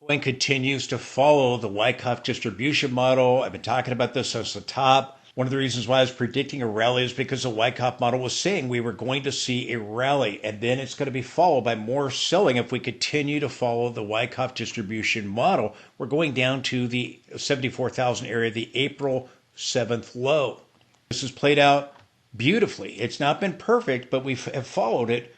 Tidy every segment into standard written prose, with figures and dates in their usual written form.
Bitcoin continues to follow the Wyckoff distribution model. I've been talking about this since the top. One of the reasons why I was predicting a rally is because the Wyckoff model was saying we were going to see a rally, and then it's going to be followed by more selling if we continue to follow the Wyckoff distribution model. We're going down to the 74,000 area, the April 7th low. This has played out beautifully. It's not been perfect, but we have followed it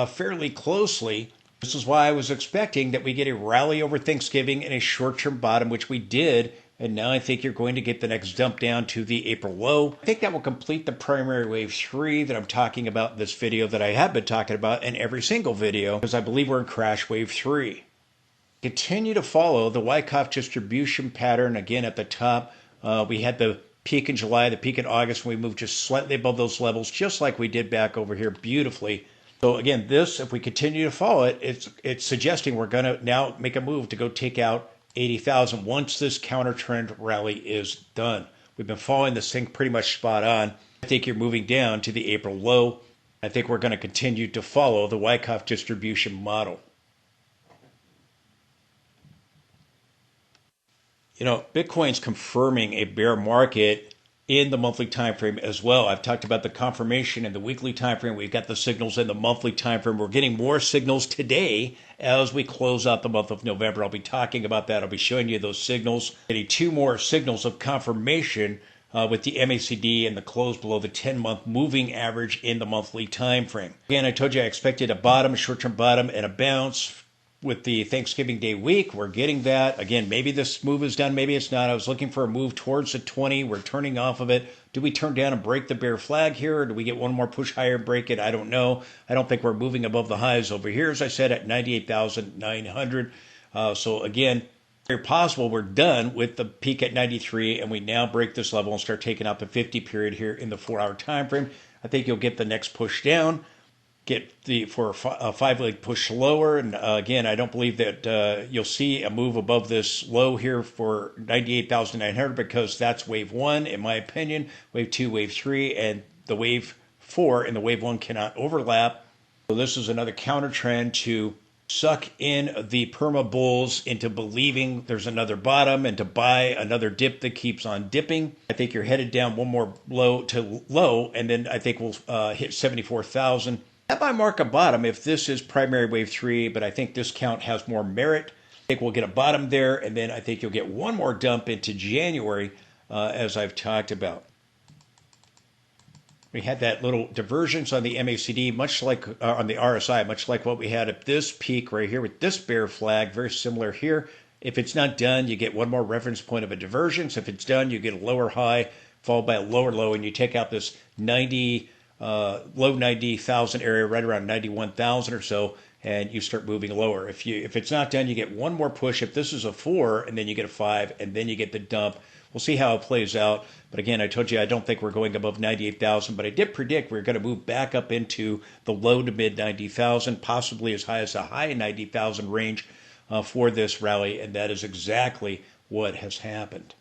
fairly closely. This is why I was expecting that we get a rally over Thanksgiving and a short-term bottom, which we did. And now I think you're going to get the next dump down to the April low. I think that will complete the primary wave 3 that I'm talking about in this video, that I have been talking about in every single video, because I believe we're in crash wave 3. Continue to follow the Wyckoff distribution pattern. Again, at the top, we had the peak in July, the peak in August, when we moved just slightly above those levels, just like we did back over here beautifully. So again, this, if we continue to follow it, it's suggesting we're going to now make a move to go take out 80,000 once this counter trend rally is done. We've been following this thing pretty much spot on. I think you're moving down to the April low. I think we're going to continue to follow the Wyckoff distribution model. You know, Bitcoin's confirming a bear market in the monthly time frame as well. I've talked about the confirmation in the weekly time frame. We've got the signals in the monthly time frame. We're getting more signals today as we close out the month of November. I'll be talking about that. I'll be showing you those signals. Getting 2 more signals of confirmation with the MACD and the close below the 10-month moving average in the monthly time frame. Again, I told you I expected a bottom, a short-term bottom, and a bounce with the Thanksgiving Day week. We're getting that. Again, maybe this move is done, maybe it's not. I was looking for a move towards the 20. We're turning off of it. Do we turn down and break the bear flag here, or do we get one more push higher and break it? I don't know. I don't think we're moving above the highs over here, as I said, at 98,900. So again, very possible we're done with the peak at 93, and we now break this level and start taking out the 50 period here in the 4-hour time frame. I think you'll get the next push down, get for a 5-leg push lower. And again, I don't believe that you'll see a move above this low here for 98,900, because that's wave 1, in my opinion. Wave 2, wave 3, and the wave 4 and the wave 1 cannot overlap. So this is another counter trend to suck in the perma bulls into believing there's another bottom and to buy another dip that keeps on dipping. I think you're headed down one more low to low, and then I think we'll hit 74,000. That might mark a bottom if this is primary wave 3, but I think this count has more merit. I think we'll get a bottom there, and then I think you'll get one more dump into January, as I've talked about. We had that little divergence on the MACD, much like on the RSI, much like what we had at this peak right here with this bear flag, very similar here. If it's not done, you get one more reference point of a divergence. If it's done, you get a lower high followed by a lower low, and you take out this low 90,000 area, right around 91,000 or so, and you start moving lower. If it's not done, you get one more push. If this is a 4, and then you get a 5, and then you get the dump. We'll see how it plays out. But again, I told you I don't think we're going above 98,000, but I did predict we're going to move back up into the low to mid 90,000, possibly as high as the high 90,000 range for this rally, and that is exactly what has happened.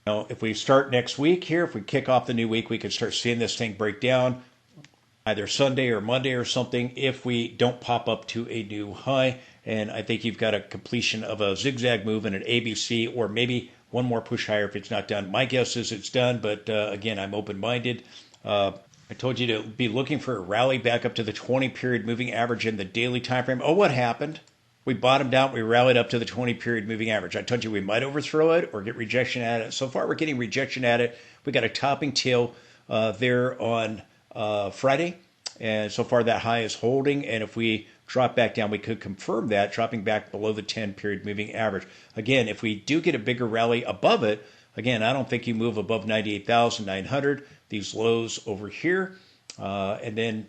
Now, if we start next week here, if we kick off the new week, we could start seeing this thing break down either Sunday or Monday or something if we don't pop up to a new high. And I think you've got a completion of a zigzag move and an ABC, or maybe one more push higher if it's not done. My guess is it's done, but again, I'm open-minded. I told you to be looking for a rally back up to the 20-period moving average in the daily time frame. Oh, what happened? We bottomed out. We rallied up to the 20-period moving average. I told you we might overthrow it or get rejection at it. So far, we're getting rejection at it. We got a topping tail there on Friday, and so far that high is holding. And if we drop back down, we could confirm that, dropping back below the 10-period moving average. Again, if we do get a bigger rally above it, again, I don't think you move above 98,900. These lows over here, and then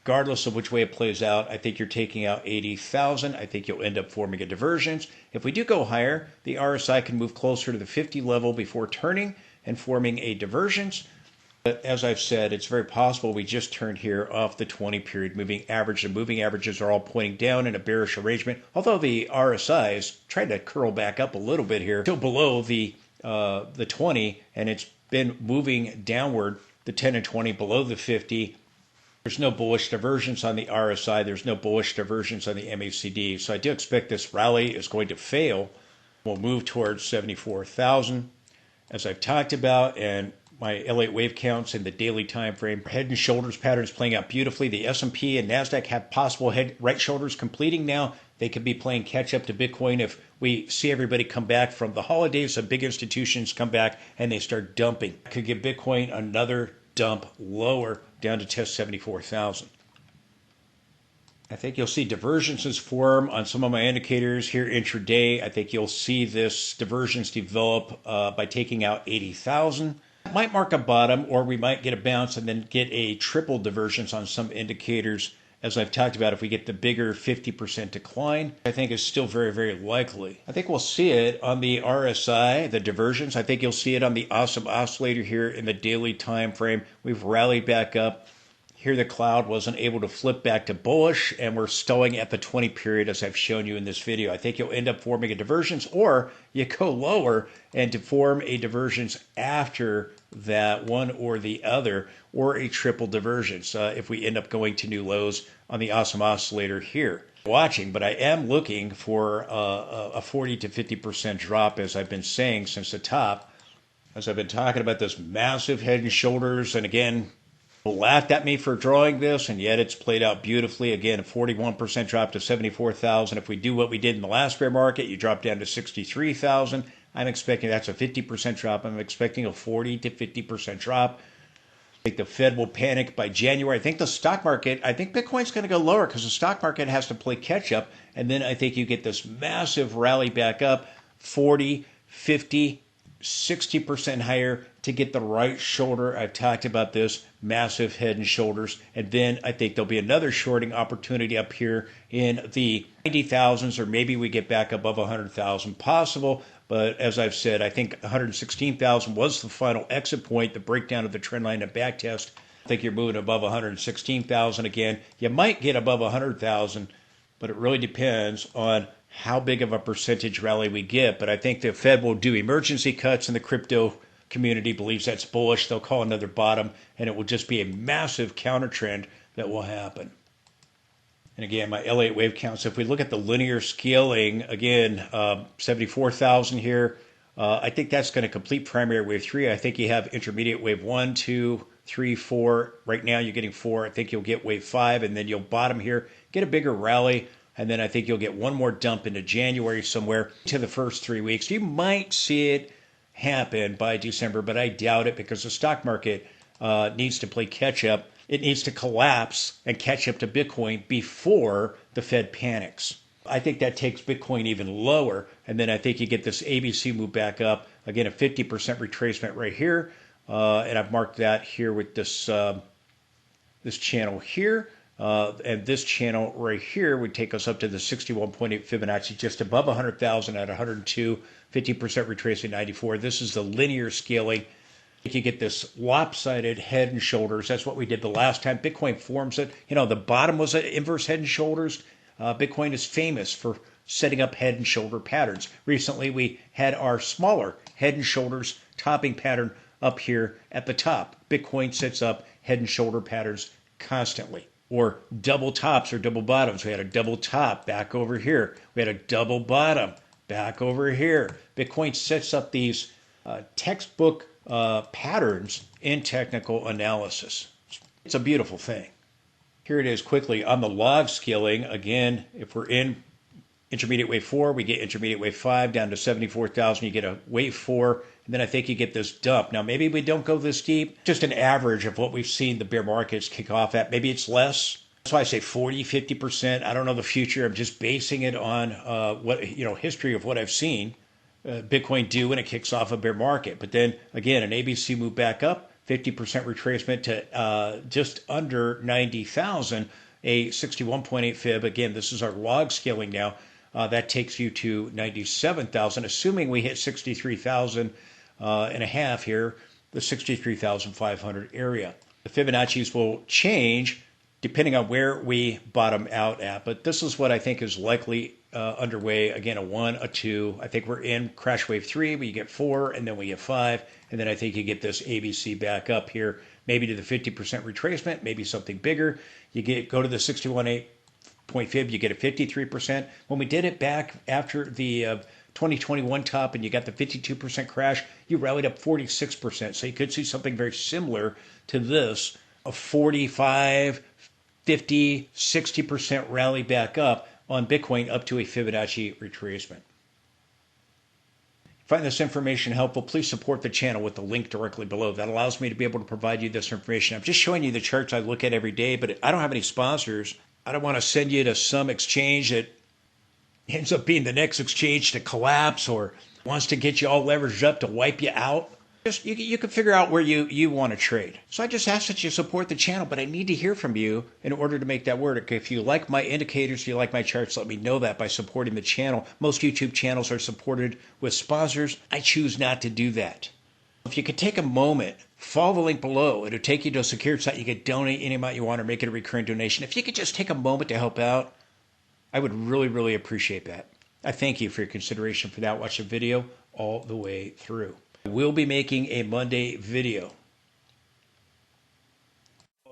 regardless of which way it plays out, I think you're taking out 80,000. I think you'll end up forming a divergence. If we do go higher, the RSI can move closer to the 50 level before turning and forming a divergence. But as I've said, it's very possible we just turned here off the 20-period moving average. The moving averages are all pointing down in a bearish arrangement, although the RSI is trying to curl back up a little bit here, still below the 20, and it's been moving downward, the 10 and 20 below the 50. There's no bullish divergence on the RSI. There's no bullish divergence on the MACD. So I do expect this rally is going to fail. We'll move towards 74,000, as I've talked about, and my L8 wave counts in the daily time frame. Head and shoulders patterns playing out beautifully. The S&P and NASDAQ have possible right shoulders completing now. They could be playing catch up to Bitcoin if we see everybody come back from the holidays. Some big institutions come back and they start dumping. Could give Bitcoin another dump lower down to test 74,000. I think you'll see divergences form on some of my indicators here intraday. I think you'll see this divergence develop by taking out 80,000. Might mark a bottom, or we might get a bounce and then get a triple divergence on some indicators. As I've talked about, if we get the bigger 50% decline, I think is still very, very likely. I think we'll see it on the RSI, the divergence. I think you'll see it on the awesome oscillator here in the daily time frame. We've rallied back up. Here the cloud wasn't able to flip back to bullish, and we're stowing at the 20 period as I've shown you in this video. I think you'll end up forming a divergence, or you go lower and to form a divergence after that, one or the other, or a triple divergence if we end up going to new lows on the awesome oscillator here. Watching, but I am looking for a 40 to 50% drop, as I've been saying since the top, as I've been talking about this massive head and shoulders. And again, laughed at me for drawing this, and yet it's played out beautifully. Again, a 41% drop to 74,000. If we do what we did in the last bear market, you drop down to 63,000. I'm expecting that's a 50% drop. I'm expecting a 40 to 50% drop. I think the Fed will panic by January. I think the stock market, I think Bitcoin's going to go lower because the stock market has to play catch up. And then I think you get this massive rally back up, 40, 50, 60% higher to get the right shoulder. I've talked about this, massive head and shoulders. And then I think there'll be another shorting opportunity up here in the 90,000s, or maybe we get back above 100,000 possible. But as I've said, I think 116,000 was the final exit point, the breakdown of the trend line and back test. I think you're moving above 116,000 again. You might get above 100,000, but it really depends on how big of a percentage rally we get. But I think the Fed will do emergency cuts, and the crypto community believes that's bullish. They'll call another bottom, and it will just be a massive counter trend that will happen. And again, my L8 wave counts, if we look at the linear scaling, again, 74,000 here. I think that's going to complete primary wave 3. I think you have intermediate wave 1, 2, 3, 4. Right now you're getting 4. I think you'll get wave 5, and then you'll bottom here, get a bigger rally, and then I think you'll get one more dump into January somewhere to the first 3 weeks. You might see it happen by December, but I doubt it because the stock market needs to play catch up. It needs to collapse and catch up to Bitcoin before the Fed panics. I think that takes Bitcoin even lower, and then I think you get this ABC move back up. Again, a 50% retracement right here, and I've marked that here with this this channel here, and this channel right here would take us up to the 61.8 Fibonacci, just above 100,000 at 102, 50% retracement 94. This is the linear scaling. You get this lopsided head and shoulders. That's what we did the last time. Bitcoin forms it. You know, the bottom was an inverse head and shoulders. Bitcoin is famous for setting up head and shoulder patterns. Recently, we had our smaller head and shoulders topping pattern up here at the top. Bitcoin sets up head and shoulder patterns constantly. Or double tops or double bottoms. We had a double top back over here. We had a double bottom back over here. Bitcoin sets up these textbook patterns in technical analysis. It's a beautiful thing. Here it is quickly on the log scaling. Again, if we're in intermediate wave 4, we get intermediate wave 5 down to 74,000. You get a wave 4, and then I think you get this dump. Now, maybe we don't go this deep. Just an average of what we've seen the bear markets kick off at. Maybe it's less. That's why I say 40, 50%. I don't know the future. I'm just basing it on history of what I've seen Bitcoin do when it kicks off a bear market. But then again, an ABC move back up, 50% retracement to just under 90,000, a 61.8 fib. Again, this is our log scaling now. That takes you to 97,000, assuming we hit 63,000 and a half here, the 63,500 area. The Fibonacci's will change depending on where we bottom out at. But this is what I think is likely underway. Again, a 1, a 2. I think we're in crash wave 3, where you get 4, and then we get 5. And then I think you get this ABC back up here maybe to the 50% retracement, maybe something bigger. Go to the 61.8 point fib, you get a 53%. When we did it back after the 2021 top and you got the 52% crash, you rallied up 46%. So you could see something very similar to this, a 45, 50, 60% rally back up on Bitcoin up to a Fibonacci retracement. Find this information helpful, please support the channel with the link directly below. That allows me to be able to provide you this information. I'm just showing you the charts I look at every day, but I don't have any sponsors. I don't want to send you to some exchange that ends up being the next exchange to collapse or wants to get you all leveraged up to wipe you out. Just you can figure out where you want to trade. So I just ask that you support the channel, but I need to hear from you in order to make that work. If you like my indicators, if you like my charts, let me know that by supporting the channel. Most YouTube channels are supported with sponsors. I choose not to do that. If you could take a moment, follow the link below. It'll take you to a secure site. You could donate any amount you want or make it a recurring donation. If you could just take a moment to help out, I would really, really appreciate that. I thank you for your consideration for that. Watch the video all the way through. We'll be making a Monday video.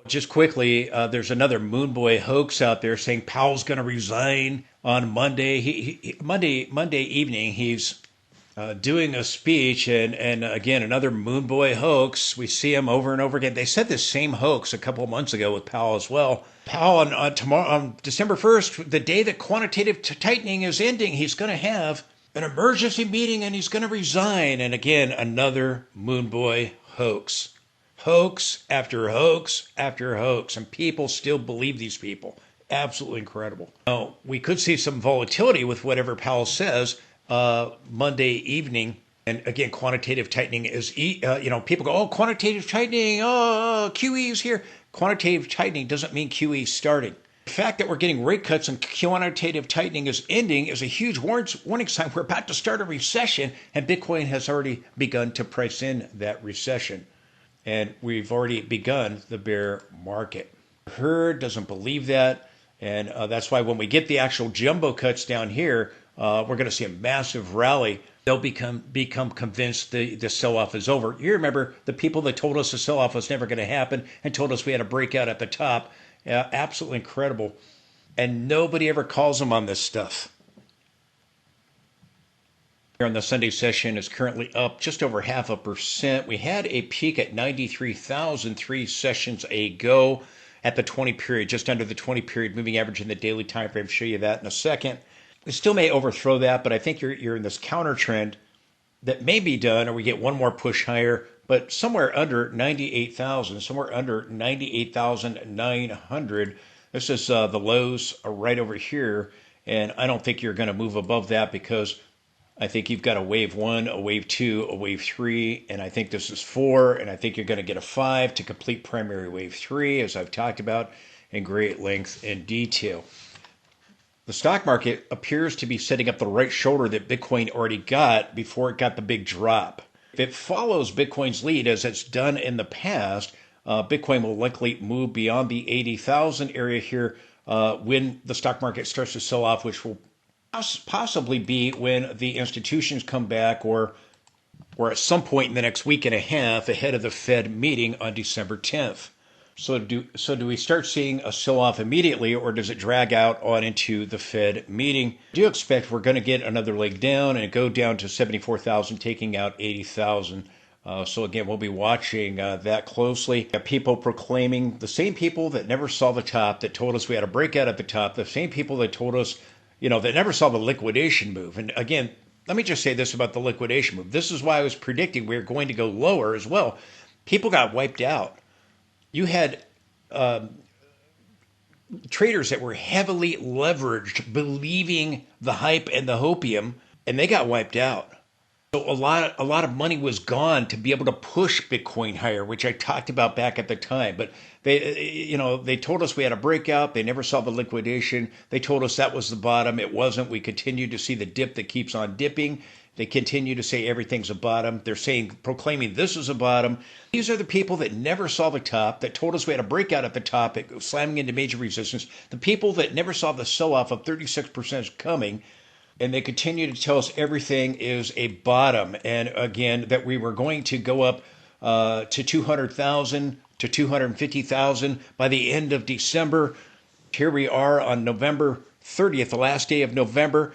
Just quickly, there's another Moonboy hoax out there saying Powell's going to resign on Monday. Monday evening, he's doing a speech, and again, another Moonboy hoax. We see him over and over again. They said this same hoax a couple of months ago with Powell as well. Powell on December 1st, the day that quantitative tightening is ending, he's going to have an emergency meeting and he's going to resign. And again, another Moonboy hoax. Hoax after hoax after hoax. And people still believe these people. Absolutely incredible. Now, we could see some volatility with whatever Powell says Monday evening. And again, quantitative tightening is, people go, oh, quantitative tightening, oh, QE is here. Quantitative tightening doesn't mean QE is starting. The fact that we're getting rate cuts and quantitative tightening is ending is a huge warning sign. We're about to start a recession, and Bitcoin has already begun to price in that recession. And we've already begun the bear market. Herd doesn't believe that, and that's why when we get the actual jumbo cuts down here, we're going to see a massive rally. They'll become convinced the sell-off is over. You remember the people that told us the sell-off was never going to happen and told us we had a breakout at the top. Absolutely incredible. And nobody ever calls them on this stuff. Here on the Sunday session is currently up just over 0.5%. We had a peak at 93,000 3 sessions ago at the 20 period, just under the 20 period moving average in the daily time frame. I'll show you that in a second. We still may overthrow that, but I think you're in this counter trend that may be done, or we get one more push higher, but somewhere under 98,000, somewhere under 98,900. This is the lows are right over here, and I don't think you're going to move above that because I think you've got a wave 1, a wave 2, a wave 3, and I think this is 4, and I think you're going to get a 5 to complete primary wave 3, as I've talked about in great length and detail. The stock market appears to be setting up the right shoulder that Bitcoin already got before it got the big drop. If it follows Bitcoin's lead, as it's done in the past, Bitcoin will likely move beyond the 80,000 area here when the stock market starts to sell off, which will possibly be when the institutions come back or at some point in the next week and a half ahead of the Fed meeting on December 10th. So do we start seeing a sell-off immediately, or does it drag out on into the Fed meeting? I do expect we're going to get another leg down and go down to 74,000, taking out 80,000. So again, we'll be watching that closely. People proclaiming, the same people that never saw the top, that told us we had a breakout at the top, the same people that told us, that never saw the liquidation move. And again, let me just say this about the liquidation move. This is why I was predicting we were going to go lower as well. People got wiped out. You had traders that were heavily leveraged, believing the hype and the hopium, and they got wiped out. So a lot of money was gone to be able to push Bitcoin higher, which I talked about back at the time. But they told us we had a breakout. They never saw the liquidation. They told us that was the bottom. It wasn't. We continued to see the dip that keeps on dipping. They continue to say everything's a bottom. They're proclaiming this is a bottom. These are the people that never saw the top, that told us we had a breakout at the top, slamming into major resistance. The people that never saw the sell-off of 36% coming, and they continue to tell us everything is a bottom. And again, that we were going to go up to 200,000 to 250,000 by the end of December. Here we are on November 30th, the last day of November.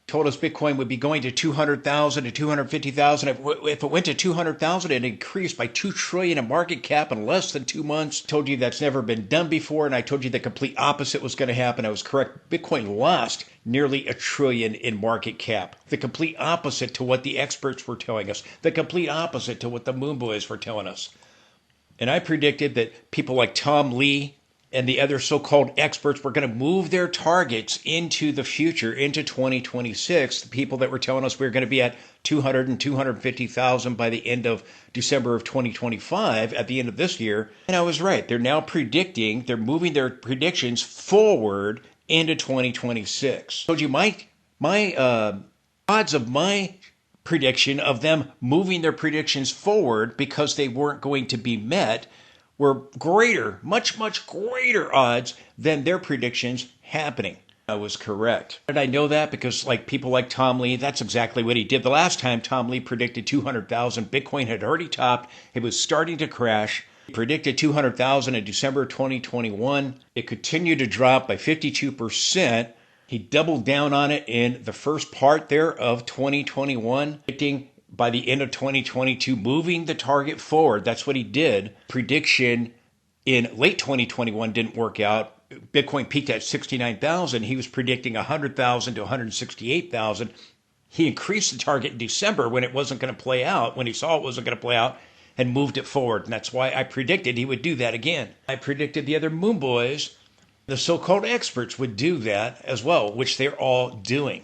Told us Bitcoin would be going to 200,000 to 250,000. If it went to 200,000, it increased by 2 trillion in market cap in less than 2 months. Told you that's never been done before, and I told you the complete opposite was going to happen. I was correct. Bitcoin lost nearly $1 trillion in market cap. The complete opposite to what the experts were telling us. The complete opposite to what the Moon Boys were telling us. And I predicted that people like Tom Lee and the other so-called experts were going to move their targets into the future, into 2026. The people that were telling us we were going to be at 200 and 250,000 by the end of December of 2025, at the end of this year. And I was right. They're now predicting, they're moving their predictions forward into 2026. I told you my odds of my prediction of them moving their predictions forward because they weren't going to be met were greater, much, much greater odds than their predictions happening. I was correct. And I know that because people like Tom Lee, that's exactly what he did. The last time Tom Lee predicted 200,000, Bitcoin had already topped. It was starting to crash. He predicted 200,000 in December 2021. It continued to drop by 52%. He doubled down on it in the first part there of 2021, predicting by the end of 2022, moving the target forward. That's what he did. Prediction in late 2021 didn't work out. Bitcoin peaked at 69,000. He was predicting 100,000 to 168,000. He increased the target in December when it wasn't going to play out, when he saw it wasn't going to play out, and moved it forward. And that's why I predicted he would do that again. I predicted the other Moon Boys, the so-called experts, would do that as well, which they're all doing.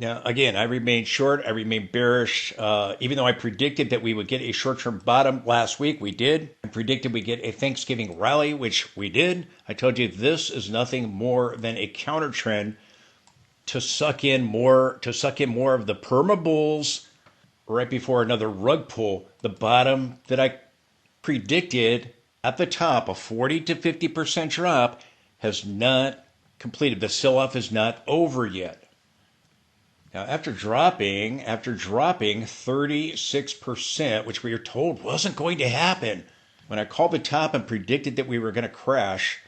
Now, again, I remained short. I remained bearish. Even though I predicted that we would get a short-term bottom last week, we did. I predicted we'd get a Thanksgiving rally, which we did. I told you this is nothing more than a counter trend to suck in more of the perma bulls right before another rug pull. The bottom that I predicted at the top, a 40 to 50% drop, has not completed. The sell-off is not over yet. Now, after dropping 36%, which we were told wasn't going to happen, when I called the top and predicted that we were going to crash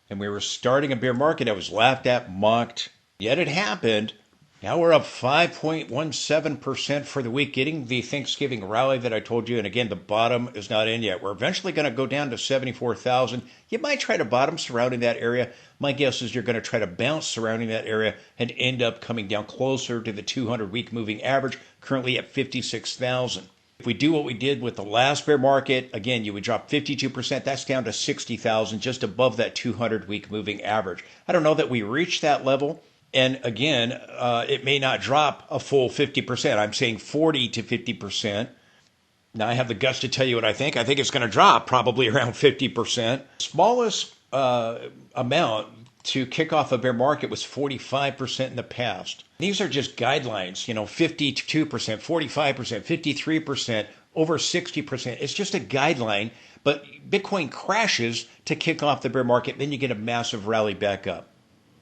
and we were starting a bear market, I was laughed at, mocked, yet it happened. Now we're up 5.17% for the week, getting the Thanksgiving rally that I told you. And again, the bottom is not in yet. We're eventually going to go down to 74,000. You might try to bottom surrounding that area. My guess is you're going to try to bounce surrounding that area and end up coming down closer to the 200-week moving average, currently at 56,000. If we do what we did with the last bear market, again, you would drop 52%. That's down to 60,000, just above that 200-week moving average. I don't know that we reached that level. And again, it may not drop a full 50%. I'm saying 40 to 50%. Now, I have the guts to tell you what I think. I think it's going to drop probably around 50%. Smallest amount to kick off a bear market was 45% in the past. These are just guidelines, 52%, 45%, 53%, over 60%. It's just a guideline, but Bitcoin crashes to kick off the bear market. Then you get a massive rally back up.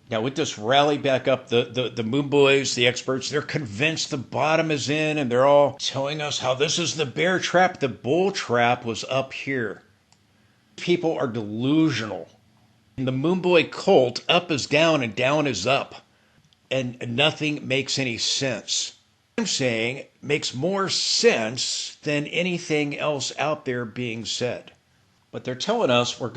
Now, with this rally back up, the Moon Boys, the experts, they're convinced the bottom is in, and they're all telling us how this is the bear trap. The bull trap was up here. People are delusional. In the Moon Boy cult, up is down and down is up. And nothing makes any sense. I'm saying makes more sense than anything else out there being said. But they're telling us we've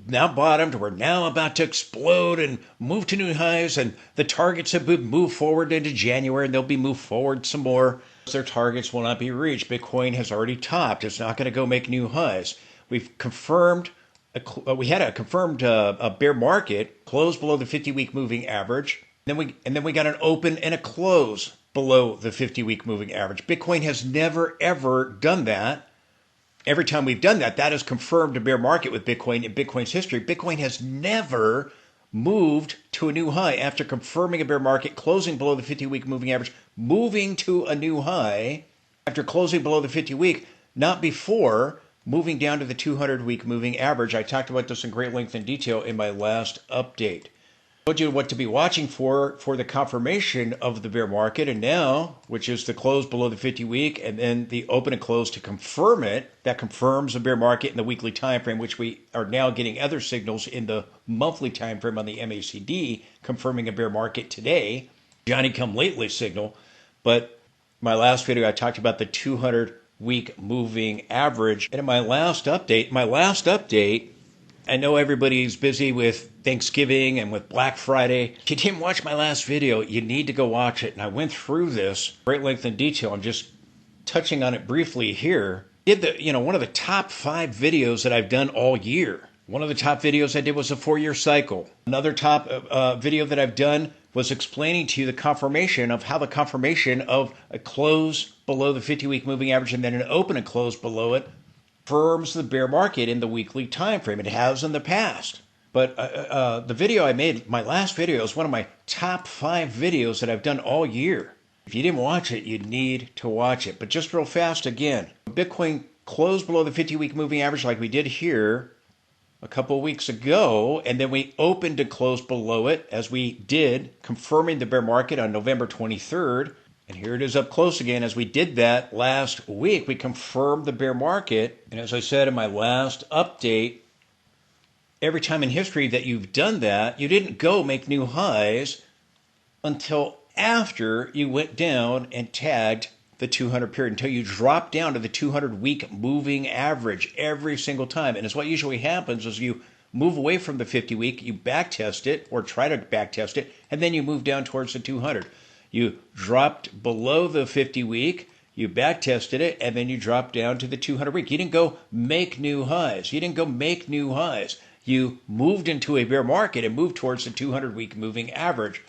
now bottomed, we're now about to explode and move to new highs, and the targets have been moved forward into January, and they'll be moved forward some more. Their targets will not be reached. Bitcoin has already topped. It's not going to go make new highs. We've confirmed, we had a confirmed bear market, close below the 50-week moving average, and then we got an open and a close below the 50-week moving average. Bitcoin has never, ever done that. Every time we've done that, that has confirmed a bear market with Bitcoin in Bitcoin's history. Bitcoin has never moved to a new high after confirming a bear market, closing below the 50-week moving average, moving to a new high after closing below the 50-week, not before moving down to the 200-week moving average. I talked about this in great length and detail in my last update. Told you what to be watching for the confirmation of the bear market, and now, which is the close below the 50-week and then the open and close to confirm it. That confirms the bear market in the weekly time frame, which we are now getting other signals in the monthly time frame on the MACD confirming a bear market today. Johnny come lately signal. But my last video I talked about the 200-week moving average, and in my last update, I know everybody's busy with Thanksgiving and with Black Friday. If you didn't watch my last video, you need to go watch it. And I went through this great length and detail. I'm just touching on it briefly here. One of the top 5 videos that I've done all year. One of the top videos I did was a 4-year cycle. Another top video that I've done was explaining to you the confirmation of how the confirmation of a close below the 50-week moving average and then an open and close below it firms the bear market in the weekly time frame. It has in the past. But the video I made, my last video, is one of my top 5 videos that I've done all year. If you didn't watch it, you need to watch it. But just real fast again, Bitcoin closed below the 50-week moving average like we did here a couple of weeks ago, and then we opened to close below it as we did, confirming the bear market on November 23rd. And here it is up close again. As we did that last week, we confirmed the bear market. And as I said in my last update, every time in history that you've done that, you didn't go make new highs until after you went down and tagged the 200 period, until you drop down to the 200-week moving average every single time. And it's what usually happens is you move away from the 50-week, you backtest it or try to backtest it, and then you move down towards the 200. You dropped below the 50-week, you backtested it, and then you dropped down to the 200-week. You didn't go make new highs. You moved into a bear market and moved towards the 200-week moving average.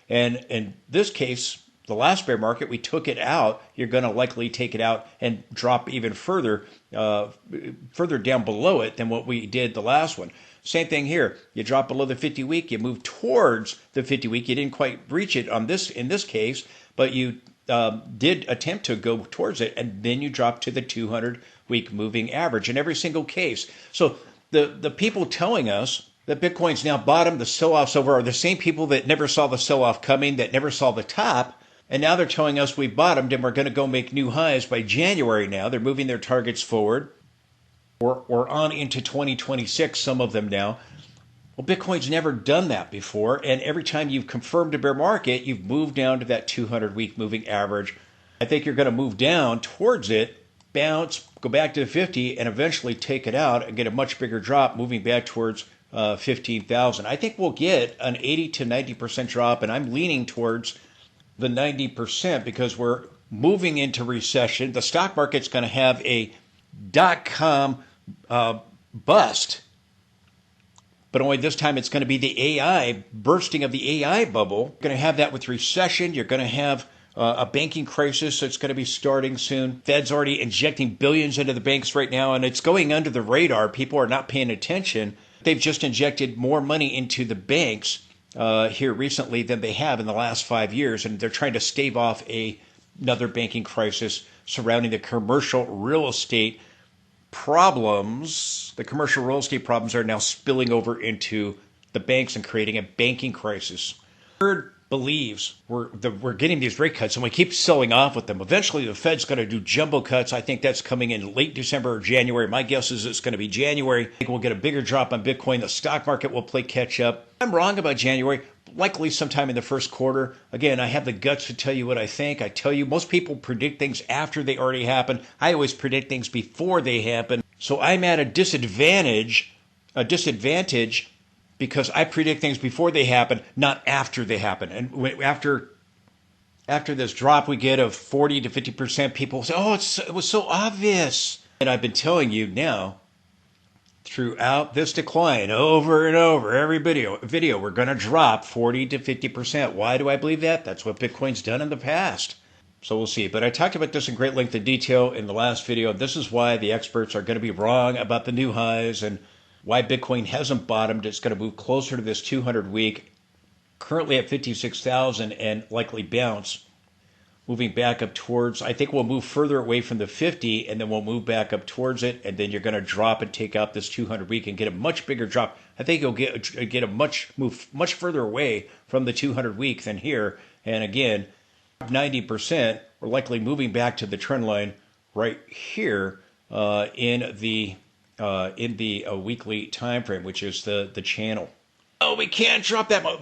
And in this case, the last bear market, we took it out. You're going to likely take it out and drop even further down below it than what we did the last one. Same thing here. You drop below the 50-week, you move towards the 50-week. You didn't quite reach it in this case, but you did attempt to go towards it, and then you drop to the 200-week moving average in every single case. So the people telling us that Bitcoin's now bottomed, the sell-off's over, are the same people that never saw the sell-off coming, that never saw the top, and now they're telling us we bottomed and we're going to go make new highs by January now. They're moving their targets forward. Or on into 2026, some of them now. Well, Bitcoin's never done that before, and every time you've confirmed a bear market, you've moved down to that 200-week moving average. I think you're going to move down towards it, bounce, go back to the 50, and eventually take it out and get a much bigger drop, moving back towards 15,000. I think we'll get an 80 to 90% drop, and I'm leaning towards the 90% because we're moving into recession. The stock market's going to have a .com bust, but only this time it's going to be the AI bursting of the AI bubble. You're going to have that with recession. You're going to have a banking crisis that's going to be starting soon. Fed's already injecting billions into the banks right now, and it's going under the radar. People are not paying attention. They've just injected more money into the banks here recently than they have in the last 5 years, and they're trying to stave off another banking crisis surrounding the commercial real estate problems. The commercial real estate problems are now spilling over into the banks and creating a banking crisis. Third believes we're getting these rate cuts and we keep selling off with them. Eventually the Fed's going to do jumbo cuts. I think that's coming in late December or January. My guess is it's going to be January. I think we'll get a bigger drop on Bitcoin. The stock market will play catch up. I'm wrong about January. Likely sometime in the first quarter. Again, I have the guts to tell you what I think. I tell you, most people predict things after they already happen. I always predict things before they happen. So I'm at a disadvantage because I predict things before they happen, not after they happen. And after this drop we get of 40 to 50%, people say, oh, it was so obvious. And I've been telling you now, throughout this decline, over and over, every video, we're going to drop 40 to 50%. Why do I believe that? That's what Bitcoin's done in the past. So we'll see. But I talked about this in great length and detail in the last video. This is why the experts are going to be wrong about the new highs and why Bitcoin hasn't bottomed. It's going to move closer to this 200-week, currently at 56,000 and likely bounce moving back up towards, I think we'll move further away from the 50 and then we'll move back up towards it, and then you're going to drop and take out this 200 week and get a much bigger drop. I think you'll get a move much further away from the 200 week than here. And again, 90%, we're likely moving back to the trend line right here in the weekly time frame, which is the channel. Oh, we can't drop that much.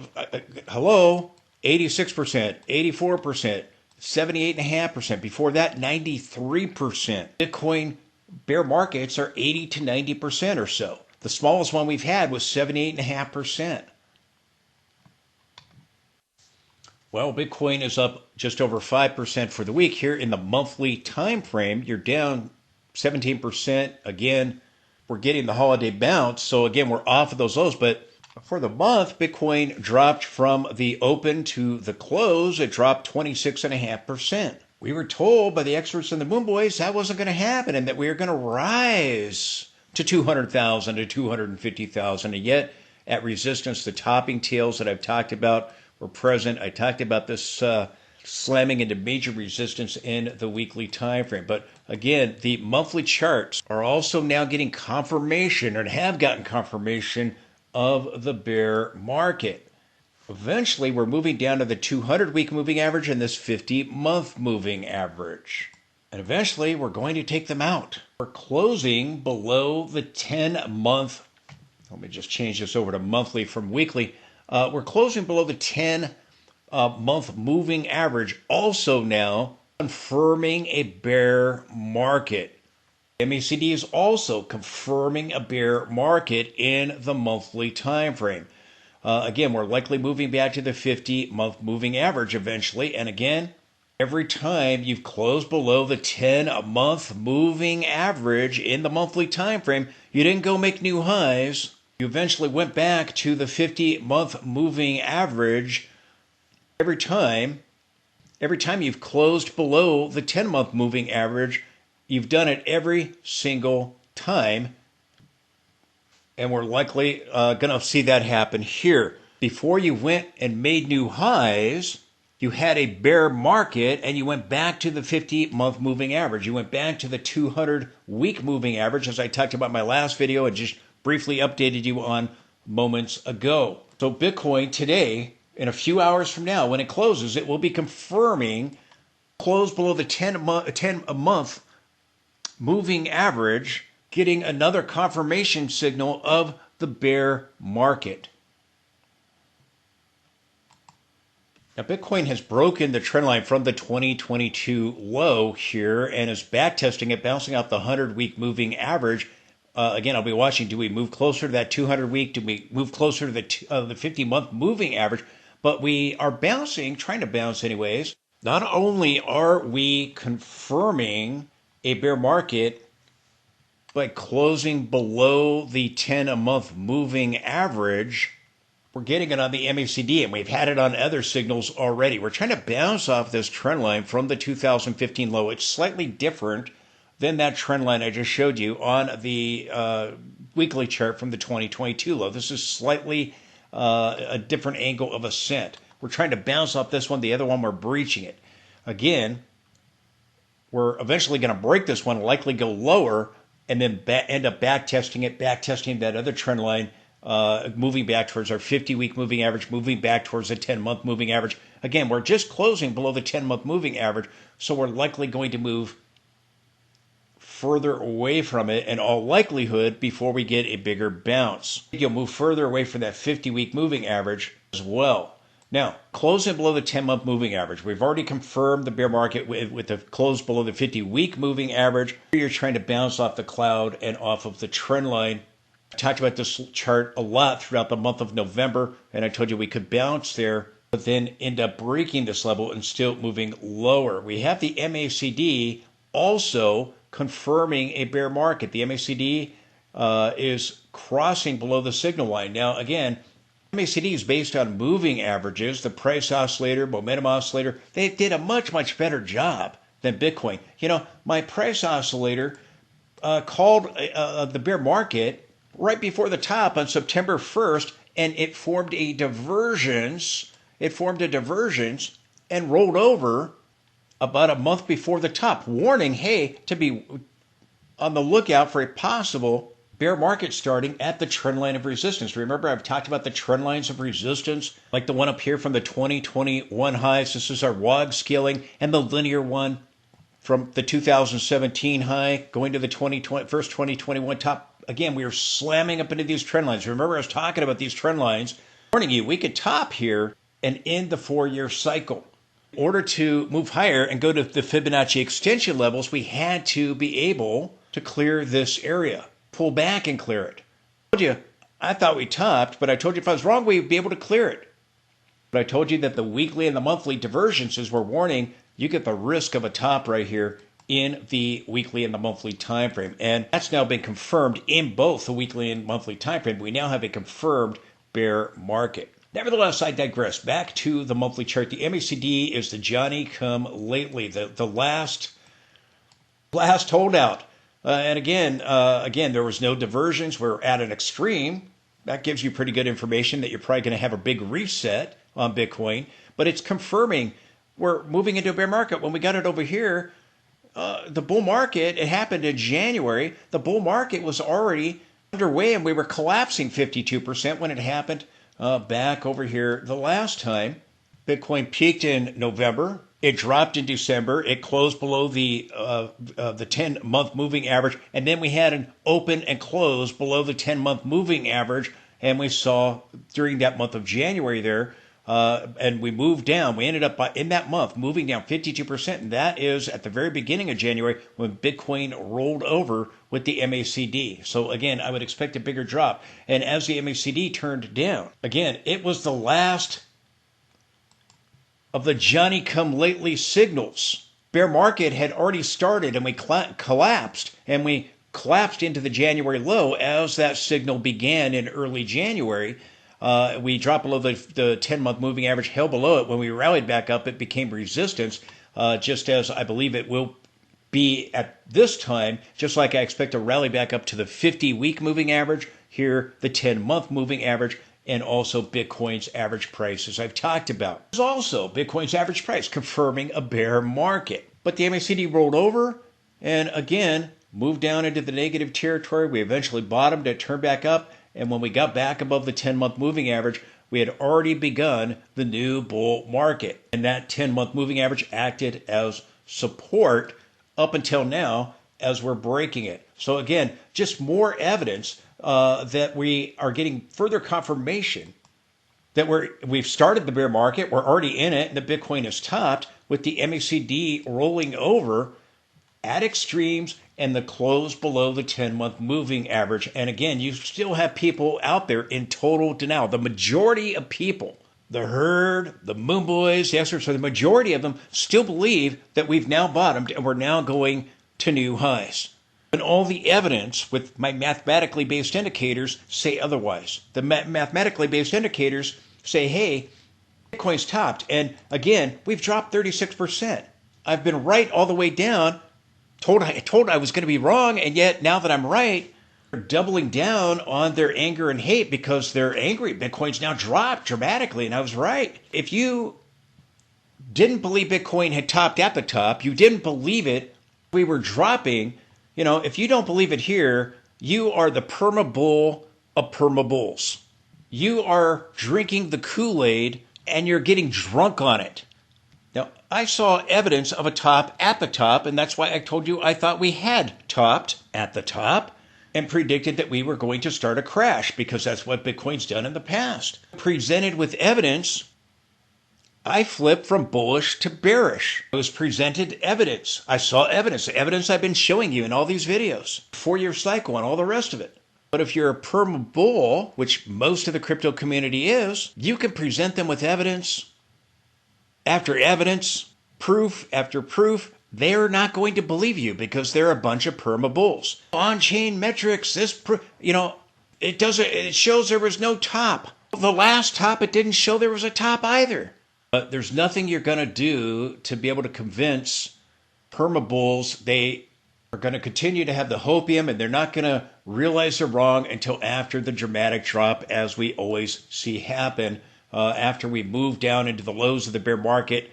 Hello, 86%, 84%. 78.5%. Before that, 93%. Bitcoin bear markets are 80 to 90% or so. The smallest one we've had was 78.5%. Well, Bitcoin is up just over 5% for the week. Here in the monthly time frame, you're down 17%. Again, we're getting the holiday bounce. So again, we're off of those lows, but for the month, Bitcoin dropped from the open to the close. It dropped 26.5%. We were told by the experts in the Moon Boys that wasn't going to happen and that we were going to rise to 200,000 to 250,000. And yet, at resistance, the topping tails that I've talked about were present. I talked about this slamming into major resistance in the weekly time frame. But again, the monthly charts are also now getting confirmation, or have gotten confirmation, of the bear market. Eventually, we're moving down to the 200-week moving average and this 50-month moving average. And eventually, we're going to take them out. We're closing below the 10-month. Let me just change this over to monthly from weekly. We're closing below the 10-month moving average, also now confirming a bear market. MACD is also confirming a bear market in the monthly time frame. Again, we're likely moving back to the 50-month moving average eventually. And again, every time you've closed below the 10-month moving average in the monthly time frame, you didn't go make new highs. You eventually went back to the 50-month moving average. Every time you've closed below the 10-month moving average, you've done it every single time, and we're likely going to see that happen here. Before you went and made new highs, you had a bear market, and you went back to the 50-month moving average. You went back to the 200-week moving average, as I talked about in my last video and just briefly updated you on moments ago. So Bitcoin today, in a few hours from now, when it closes, it will be confirming close below the 10-month moving average, getting another confirmation signal of the bear market. Now, Bitcoin has broken the trend line from the 2022 low here and is backtesting it, bouncing off the 100-week moving average. Again, I'll be watching. Do we move closer to that 200-week? Do we move closer to the 50-month moving average? But we are bouncing, trying to bounce anyways. Not only are we confirming a bear market by closing below the 10-month moving average, we're getting it on the MACD, and we've had it on other signals already. We're trying to bounce off this trend line from the 2015 low. It's slightly different than that trend line I just showed you on the weekly chart from the 2022 low. This is slightly a different angle of ascent. We're trying to bounce off this one. The other one, we're breaching it. Again, we're eventually going to break this one, likely go lower, and then end up backtesting that other trend line, moving back towards our 50-week moving average, moving back towards the 10-month moving average. Again, we're just closing below the 10-month moving average, so we're likely going to move further away from it in all likelihood before we get a bigger bounce. You'll move further away from that 50-week moving average as well. Now, closing below the 10-month moving average. We've already confirmed the bear market with the close below the 50-week moving average. You're trying to bounce off the cloud and off of the trend line. I talked about this chart a lot throughout the month of November, and I told you we could bounce there, but then end up breaking this level and still moving lower. We have the MACD also confirming a bear market. The MACD is crossing below the signal line. Now, again, MACD is based on moving averages. The price oscillator, momentum oscillator, they did a much, much better job than Bitcoin. You know, my price oscillator called the bear market right before the top on September 1st, and it formed a divergence. It formed a divergence and rolled over about a month before the top, warning, hey, to be on the lookout for a possible bear market starting at the trend line of resistance. Remember, I've talked about the trend lines of resistance, like the one up here from the 2021 highs. This is our WOG scaling, and the linear one from the 2017 high going to the first 2021 top. Again, we are slamming up into these trend lines. Remember, I was talking about these trend lines, warning you, we could top here and end the 4-year cycle. In order to move higher and go to the Fibonacci extension levels, we had to be able to clear this area, pull back and clear it. I told you, I thought we topped, but I told you if I was wrong, we'd be able to clear it. But I told you that the weekly and the monthly divergences were warning you get the risk of a top right here in the weekly and the monthly time frame. And that's now been confirmed in both the weekly and monthly time frame. We now have a confirmed bear market. Nevertheless, I digress. Back to the monthly chart. The MACD is the Johnny-come-lately, the last holdout. And again, there was no divergence. We're at an extreme. That gives you pretty good information that you're probably going to have a big reset on Bitcoin. But it's confirming we're moving into a bear market. When we got it over here, the bull market, it happened in January. The bull market was already underway, and we were collapsing 52% when it happened. Back over here the last time. Bitcoin peaked in November. It dropped in December. It closed below the 10-month moving average. And then we had an open and close below the 10-month moving average. And we saw during that month of January there, and we moved down. We ended up in that month moving down 52%. And that is at the very beginning of January when Bitcoin rolled over with the MACD. So again, I would expect a bigger drop. And as the MACD turned down, again, it was the last of the Johnny-come-lately signals. Bear market had already started and we collapsed. And we collapsed into the January low as that signal began in early January. We dropped below the 10-month moving average, held below it. When we rallied back up, it became resistance, just as I believe it will be at this time, just like I expect to rally back up to the 50-week moving average, here the 10-month moving average, and also Bitcoin's average price, as I've talked about. There's also Bitcoin's average price confirming a bear market. But the MACD rolled over and again moved down into the negative territory. We eventually bottomed, it turned back up, and when we got back above the 10-month moving average, we had already begun the new bull market. And that 10-month moving average acted as support up until now as we're breaking it. So again, just more evidence that we are getting further confirmation that we've started the bear market, we're already in it, and the Bitcoin is topped with the MACD rolling over at extremes and the close below the 10-month moving average. And again, you still have people out there in total denial. The majority of people, the herd, the moon boys, the experts, the majority of them still believe that we've now bottomed and we're now going to new highs. And all the evidence with my mathematically based indicators say otherwise. The mathematically based indicators say, hey, Bitcoin's topped. And again, we've dropped 36%. I've been right all the way down. Told I was going to be wrong, and yet now that I'm right, they're doubling down on their anger and hate because they're angry. Bitcoin's now dropped dramatically, and I was right. If you didn't believe Bitcoin had topped at the top, you didn't believe it, we were dropping, if you don't believe it here, you are the perma bull of perma bulls. You are drinking the Kool-Aid, and you're getting drunk on it. Now, I saw evidence of a top at the top, and that's why I told you I thought we had topped at the top and predicted that we were going to start a crash because that's what Bitcoin's done in the past. Presented with evidence, I flipped from bullish to bearish. I was presented evidence. I saw evidence, the evidence I've been showing you in all these videos, 4-year cycle and all the rest of it. But if you're a perma bull, which most of the crypto community is, you can present them with evidence after evidence, proof after proof. They're not going to believe you because they're a bunch of perma bulls. On-chain metrics, it shows there was no top. The last top, it didn't show there was a top either. But there's nothing you're going to do to be able to convince perma bulls. They are going to continue to have the hopium, and they're not going to realize they're wrong until after the dramatic drop, as we always see happen. After we move down into the lows of the bear market,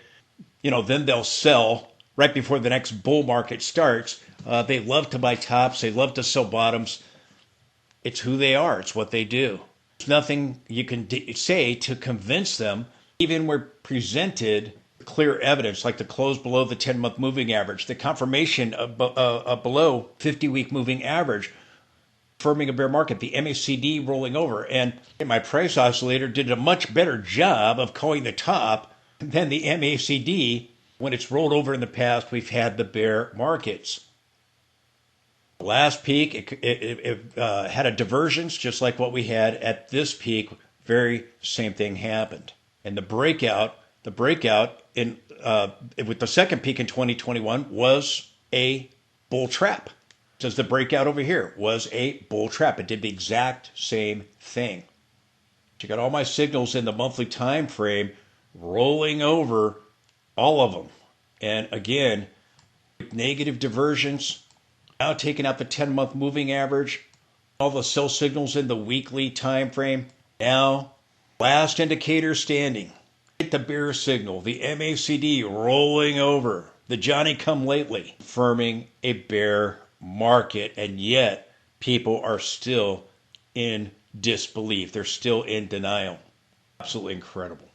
then they'll sell right before the next bull market starts. They love to buy tops. They love to sell bottoms. It's who they are. It's what they do. There's nothing you can say to convince them. Even we're presented clear evidence, like the close below the 10-month moving average, the confirmation of below 50-week moving average, forming a bear market, the MACD rolling over. And my price oscillator did a much better job of calling the top than the MACD. When it's rolled over in the past, we've had the bear markets. Last peak, it had a divergence, just like what we had at this peak. Very same thing happened. And the breakout in with the second peak in 2021 was a bull trap. Says the breakout over here was a bull trap. It did the exact same thing. You got all my signals in the monthly time frame rolling over, all of them. And again, negative divergence, now taking out the 10-month moving average, all the sell signals in the weekly time frame. Now, last indicator standing. Get the bear signal, the MACD rolling over, the Johnny come lately, confirming a bear market, and yet people are still in disbelief. They're still in denial. Absolutely incredible.